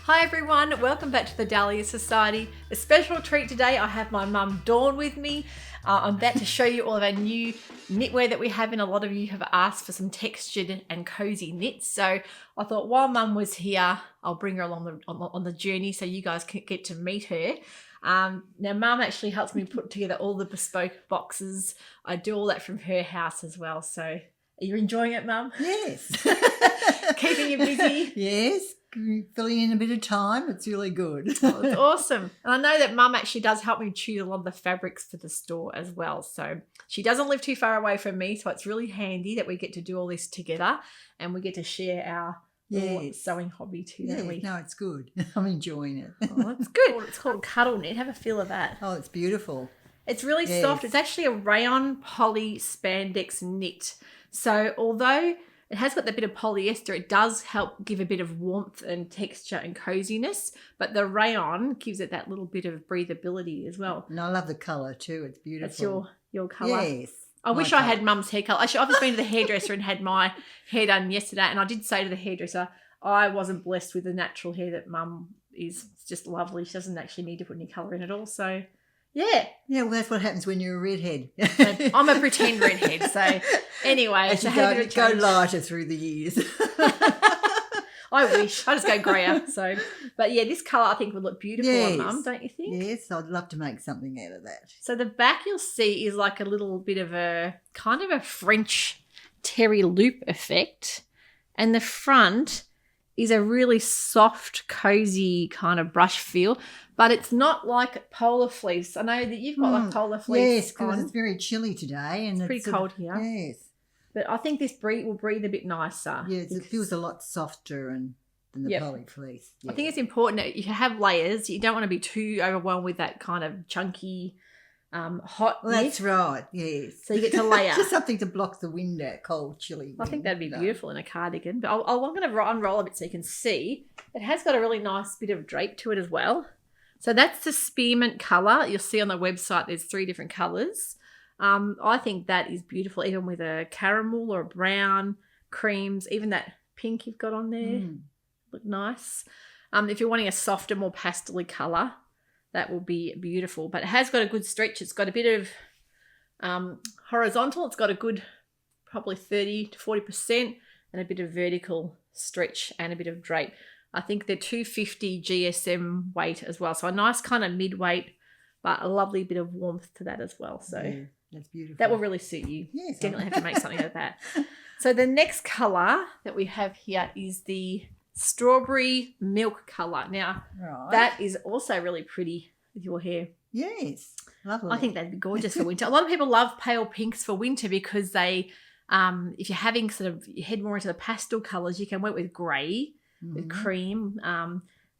Hi everyone, welcome back to the Dahlia Society. A special treat today, I have my mum Dawn with me. I'm about to show you all of our new knitwear that we have, and a lot of you have asked for some textured and cozy knits. So I thought while mum was here, I'll bring her along on the journey so you guys can get to meet her. Now mum actually helps me put together all the bespoke boxes. I do all that from her house as well. So are you enjoying it, mum? Yes. Keeping you busy? Yes. Filling in a bit of time. It's really good. Oh, it's awesome. And I know that mum actually does help me choose a lot of the fabrics for the store as well. So she doesn't live too far away from me. So it's really handy that we get to do all this together and we get to share our sewing hobby too, don't we? No, it's good. I'm enjoying it. Oh, it's good. It's called Cuddle Knit. Have a feel of that. Oh, it's beautiful. It's really soft. It's actually a rayon poly spandex knit. So although it has got that bit of polyester, it does help give a bit of warmth and texture and coziness, but the rayon gives it that little bit of breathability as well. And I love the colour too. It's beautiful. That's your colour? Yes. I wish I had mum's hair colour. Actually, I've just been to the hairdresser and had my hair done yesterday, and I did say to the hairdresser, I wasn't blessed with the natural hair that mum is. It's just lovely. She doesn't actually need to put any colour in at all, so... Yeah. Yeah, well, that's what happens when you're a redhead. I'm a pretend redhead, so anyway. As you go lighter through the years. I wish. I just go grayer. So, but yeah, this colour I think would look beautiful on mum, don't you think? Yes, I'd love to make something out of that. So the back you'll see is like a little bit of a kind of a French terry loop effect, and the front is a really soft, cozy kind of brush feel. But it's not like polar fleece. I know that you've got like polar fleece. Yes, because it's very chilly today. And it's pretty cold here. Yes. But I think this will breathe a bit nicer. Yes, it feels a lot softer than the poly fleece. Yeah. I think it's important that you have layers. You don't want to be too overwhelmed with that kind of chunky, hot knit. That's right, yes. So you get to layer. Just something to block the wind out, cold, chilly wind. I think that'd be beautiful in a cardigan. But I'm going to unroll a bit so you can see. It has got a really nice bit of drape to it as well. So that's the Spearmint colour. You'll see on the website there's 3 different colours. I think that is beautiful, even with a caramel or a brown, creams, even that pink you've got on there. Look nice. If you're wanting a softer, more pastel-y colour, that will be beautiful. But it has got a good stretch. It's got a bit of horizontal. It's got a good probably 30 to 40% and a bit of vertical stretch and a bit of drape. I think they're 250 GSM weight as well. So a nice kind of mid-weight, but a lovely bit of warmth to that as well. So yeah, that's beautiful. That will really suit you. Yes. Definitely have to make something of that. So the next colour that we have here is the strawberry milk colour. Now, that is also really pretty with your hair. Yes. Lovely. I think that'd be gorgeous for winter. A lot of people love pale pinks for winter because they, if you're having sort of, you head more into the pastel colours, you can work with grey, with cream,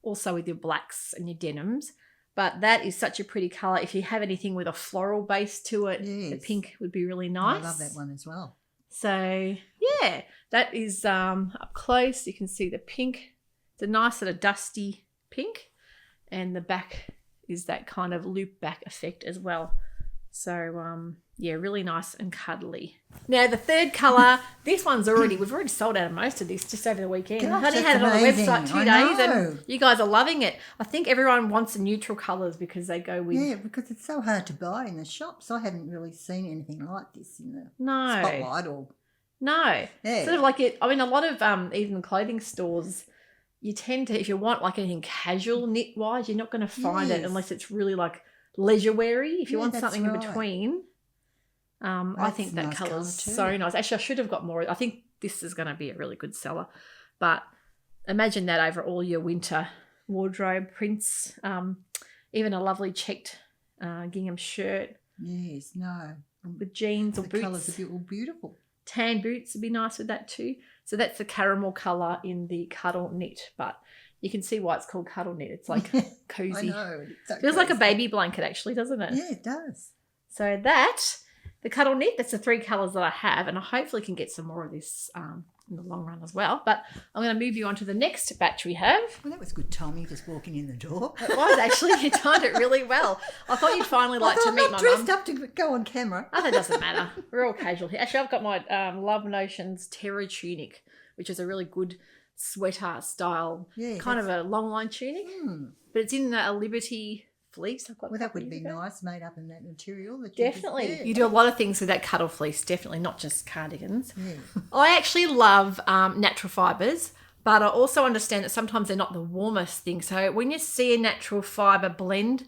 also with your blacks and your denims. But that is such a pretty colour. If you have anything with a floral base to it, the pink would be really nice. I love that one as well. So, yeah, that is up close. You can see the pink. It's a nice sort of dusty pink. And the back is that kind of loop back effect as well. So, yeah, really nice and cuddly. Now, the third colour, we've already sold out of most of this just over the weekend. Gosh, I only had it on the website 2 days know. and you guys are loving it. I think everyone wants the neutral colours because they go with... Yeah, because it's so hard to buy in the shops. I haven't really seen anything like this in the spotlight or... No. Yeah. Sort of like it... I mean, a lot of even clothing stores... You tend to, if you want like anything casual knit-wise, you're not going to find it unless it's really like leisure-weary. If you want something in between, I think that nice colour's so nice. Actually, I should have got more. I think this is going to be a really good seller. But imagine that over all your winter wardrobe prints. Even a lovely checked gingham shirt. Yes, no. With jeans or boots. The colours are beautiful. Tan boots would be nice with that too. So that's the caramel colour in the Cuddle Knit, but you can see why it's called Cuddle Knit. It's like cozy. I know. It's feels like a baby blanket actually, doesn't it? Yeah, it does. So the Cuddle Knit, that's the 3 colours that I have, and I hopefully can get some more of this in the long run as well. But I'm going to move you on to the next batch we have. Well, that was good timing, just walking in the door. It was actually. You timed it really well. I thought you'd finally like to meet my mum. I'm dressed up to go on camera. Oh, that doesn't matter. We're all casual here. Actually, I've got my Love Notions Terror Tunic, which is a really good sweater style, Yeah, kind of a long line tunic, but it's in a Liberty fleece. I've got that would be nice, made up in that material. Definitely. You do a lot of things with that Cuddle fleece, definitely, not just cardigans. Yeah. I actually love natural fibres, but I also understand that sometimes they're not the warmest thing. So when you see a natural fibre blend,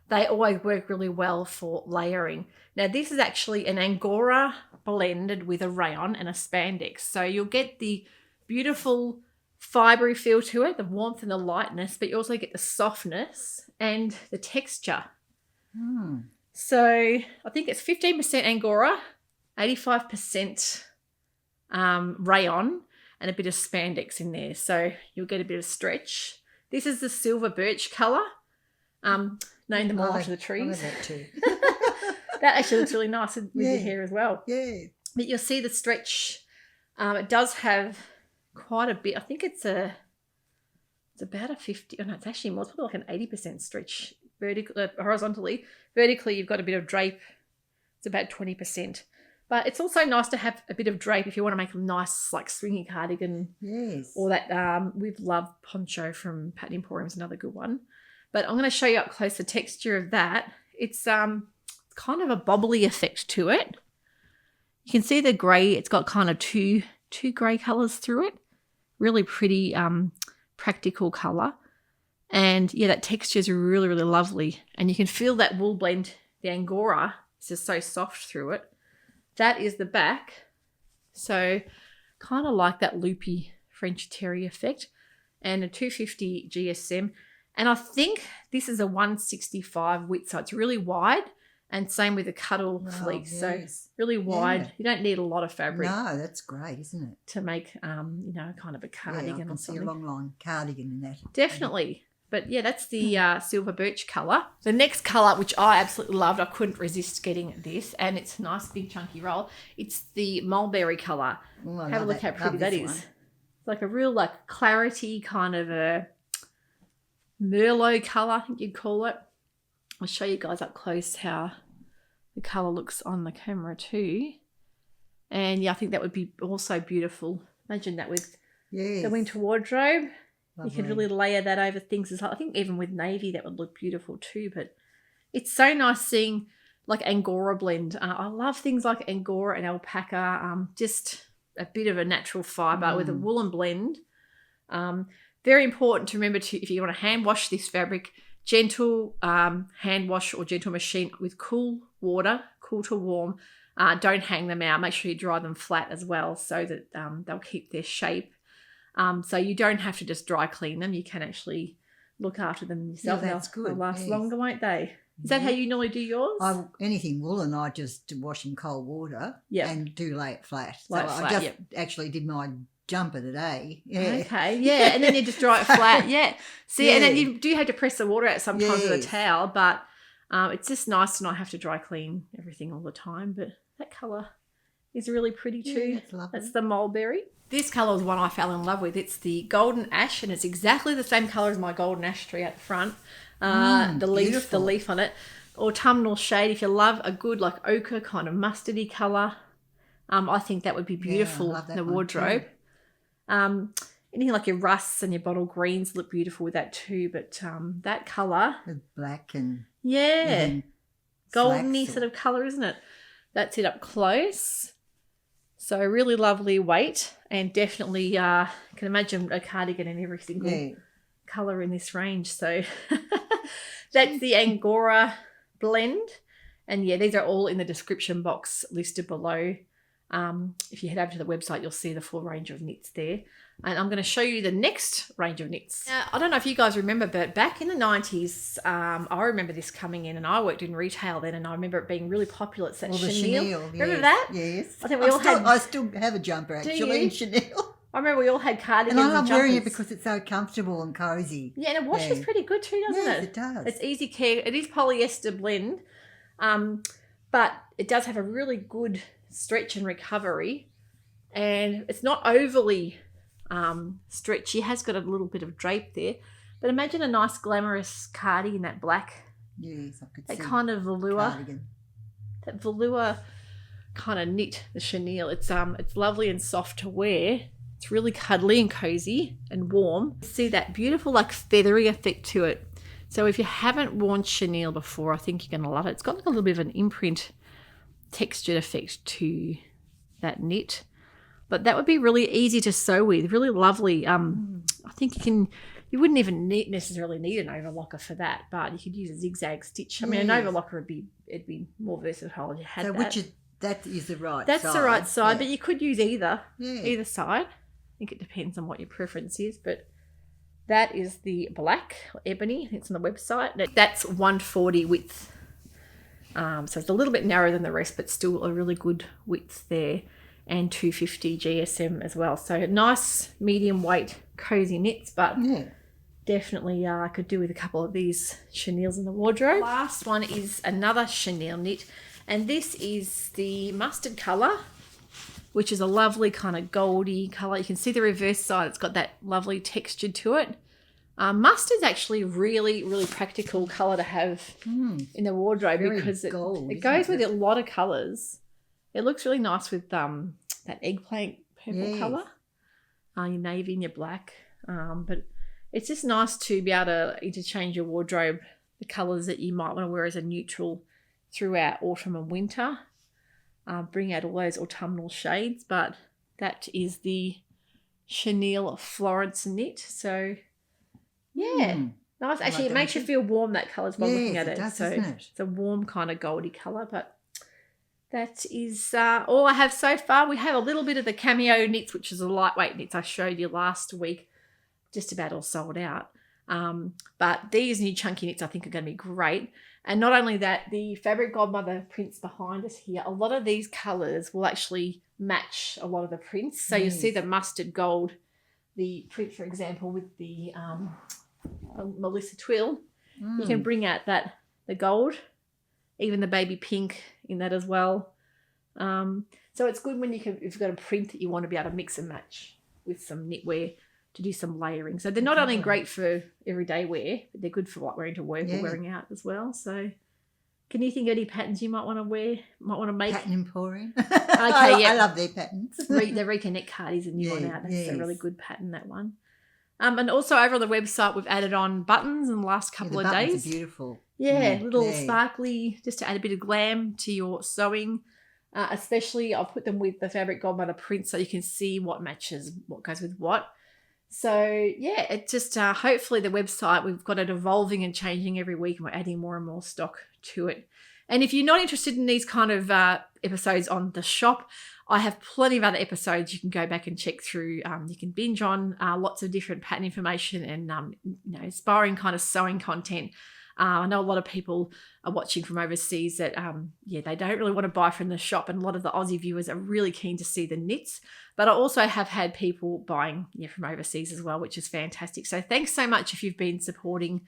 they always work really well for layering. Now, this is actually an Angora blended with a rayon and a spandex. So you'll get the beautiful fibery feel to it, the warmth and the lightness, but you also get the softness and the texture. So I think it's 15% Angora, 85% rayon, and a bit of spandex in there. So you'll get a bit of stretch. This is the silver birch colour. Named them all after the trees. I love that too. That actually looks really nice with your hair as well. Yeah. But you'll see the stretch. It does have quite a bit. I think it's about a 50. Oh no, it's actually more. It's probably like an 80% stretch horizontally. Vertically, you've got a bit of drape. It's about 20%. But it's also nice to have a bit of drape if you want to make a nice like swingy cardigan. Yes. Or that We've Loved poncho from Pattern Emporium is another good one. But I'm going to show you up close the texture of that. It's kind of a bobbly effect to it. You can see the grey. It's got kind of two grey colours through it. Really pretty practical colour. And yeah, that texture is really, really lovely. And you can feel that wool blend, the Angora, is just so soft through it. That is the back. So kind of like that loopy French terry effect. And a 250 GSM. And I think this is a 165 width, so it's really wide. And same with the Cuddle fleece. Yes. So it's really wide. Yeah. You don't need a lot of fabric. No, that's great, isn't it? To make, kind of a cardigan I can or see something. a long line cardigan in that. Definitely. But yeah, that's the silver birch colour. The next colour, which I absolutely loved, I couldn't resist getting this, and it's a nice big chunky roll. It's the Mulberry colour. Have a look how pretty that is. It's like a real like clarity kind of a Merlot colour, I think you'd call it. I'll show you guys up close how the colour looks on the camera too. And yeah, I think that would be also beautiful. Imagine that with the winter wardrobe. Lovely. You could really layer that over things as well. I think even with navy that would look beautiful too. But it's so nice seeing like Angora blend. I love things like Angora and alpaca. Just a bit of a natural fibre with a woolen blend. Very important to remember if you want to hand wash this fabric, gentle hand wash or gentle machine with cool water, cool to warm. Don't hang them out. Make sure you dry them flat as well so that they'll keep their shape. So you don't have to just dry clean them. You can actually look after them yourself. Yeah, that's good. They'll last longer, won't they? Is that how you normally do yours? Anything woolen, I just wash in cold water and do lay it flat. I just actually did my jumper today. Yeah. Okay, yeah. And then you just dry it flat. Yeah. See, and then you do have to press the water out sometimes with a towel, but it's just nice to not have to dry clean everything all the time. But that colour is really pretty too. That's the Mulberry. This colour is one I fell in love with. It's the golden ash, and it's exactly the same colour as my golden ash tree at the front. The leaf on it. Autumnal shade. If you love a good like ochre kind of mustardy colour, I think that would be beautiful in the wardrobe. Anything like your rusts and your bottle greens look beautiful with that too. But that colour, the black and goldeny sort of colour, isn't it? That's it up close. So really lovely weight, and definitely can imagine a cardigan in every single colour in this range. So that's the Angora blend. And yeah, these are all in the description box listed below. If you head over to the website, you'll see the full range of knits there. And I'm going to show you the next range of knits. Now, I don't know if you guys remember, but back in the 90s, I remember this coming in, and I worked in retail then, and I remember it being really popular. It's that Chenille. Remember that? Yes. I think I still have a jumper actually in Chenille. I remember we all had cardigans and I love wearing it because it's so comfortable and cosy. Yeah, and it washes pretty good too, doesn't it? Yes, it does. It's easy care. It is polyester blend, but it does have a really good stretch and recovery, and it's not overly stretchy. It has got a little bit of drape there, but imagine a nice glamorous cardi in that black. Yes, I could see that kind of velour. Cardigan. That velour kind of knit, the Chenille. It's lovely and soft to wear. It's really cuddly and cozy and warm. See that beautiful like feathery effect to it. So if you haven't worn chenille before, I think you're going to love it. It's got like a little bit of an imprint textured effect to that knit. But that would be really easy to sew with, really lovely. I think you wouldn't even necessarily need an overlocker for that, but you could use a zigzag stitch. I mean, an overlocker it'd be more versatile if you had that. That is the right That's side. the right side, but you could use either side. I think it depends on what your preference is, but that is the black ebony. It's on the website. That's 140 width. So it's a little bit narrower than the rest, but still a really good width there. And 250 GSM as well. So nice medium weight cozy knits, but definitely I could do with a couple of these chenilles in the wardrobe. Last one is another chenille knit, and this is the mustard colour, which is a lovely kind of goldy colour. You can see the reverse side. It's got that lovely texture to it. Mustard's actually really, really practical colour to have in the wardrobe because it goes with a lot of colours. It looks really nice with that eggplant purple colour, your navy and your black. But it's just nice to be able to interchange your wardrobe, the colours that you might want to wear as a neutral throughout autumn and winter. Bring out all those autumnal shades. But that is the Chenille Florence knit. So, nice. Actually, it makes you feel warm, that colour, by looking at it. Does, so doesn't it? It's a warm kind of goldy colour, but that is all I have so far. We have a little bit of the cameo knits, which is a lightweight knits I showed you last week, just about all sold out. But these new chunky knits I think are going to be great. And not only that, the Fabric Godmother prints behind us here, a lot of these colours will actually match a lot of the prints. So you'll see the mustard gold, the print, for example, with the Melissa Twill. You can bring out the gold, even the baby pink in that as well. So it's good when if you've got a print that you want to be able to mix and match with some knitwear to do some layering. So they're not only great for everyday wear, but they're good for like wearing to work or wearing out as well. So can you think of any patterns you might want to wear, might want to make? Pattern Emporium. Okay, yeah. I love their patterns. The Reconnect card is a new one out. That's a really good pattern, that one. And also over on the website, we've added on buttons in the last couple of days. Buttons are beautiful. Yeah, little sparkly, just to add a bit of glam to your sewing. Especially, I'll put them with the Fabric Godmother print so you can see what matches, what goes with what. So, yeah, it just hopefully the website, we've got it evolving and changing every week, and we're adding more and more stock to it. And if you're not interested in these kind of episodes on the shop, I have plenty of other episodes you can go back and check through. You can binge on lots of different pattern information and inspiring kind of sewing content. I know a lot of people are watching from overseas that, they don't really want to buy from the shop, and a lot of the Aussie viewers are really keen to see the knits. But I also have had people buying from overseas as well, which is fantastic. So thanks so much if you've been supporting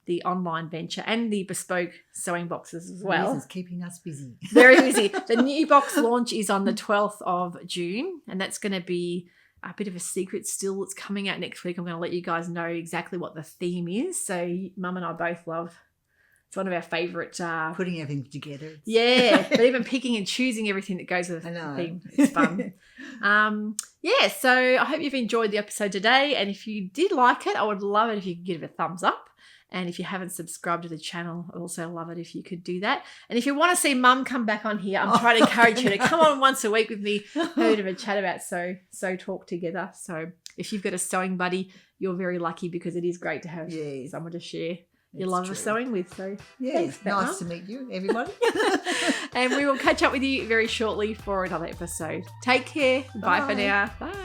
the online venture and the bespoke sewing boxes as well. This is keeping us busy. Very busy. The new box launch is on the 12th of June, and that's going to be a bit of a secret still. It's coming out next week. I'm going to let you guys know exactly what the theme is. So Mum and I both love, it's one of our favourite. Putting everything together. Yeah, but even picking and choosing everything that goes with the theme. It's fun. So I hope you've enjoyed the episode today. And if you did like it, I would love it if you could give it a thumbs up. And if you haven't subscribed to the channel, I'd also love it if you could do that. And if you want to see Mum come back on here, I'm trying to encourage her to come on once a week with me, have a bit of a chat about sew talk together. So if you've got a sewing buddy, you're very lucky, because it is great to have someone to share your love of sewing with. So it's nice to meet you, everybody. And we will catch up with you very shortly for another episode. Take care. Bye for now. Bye.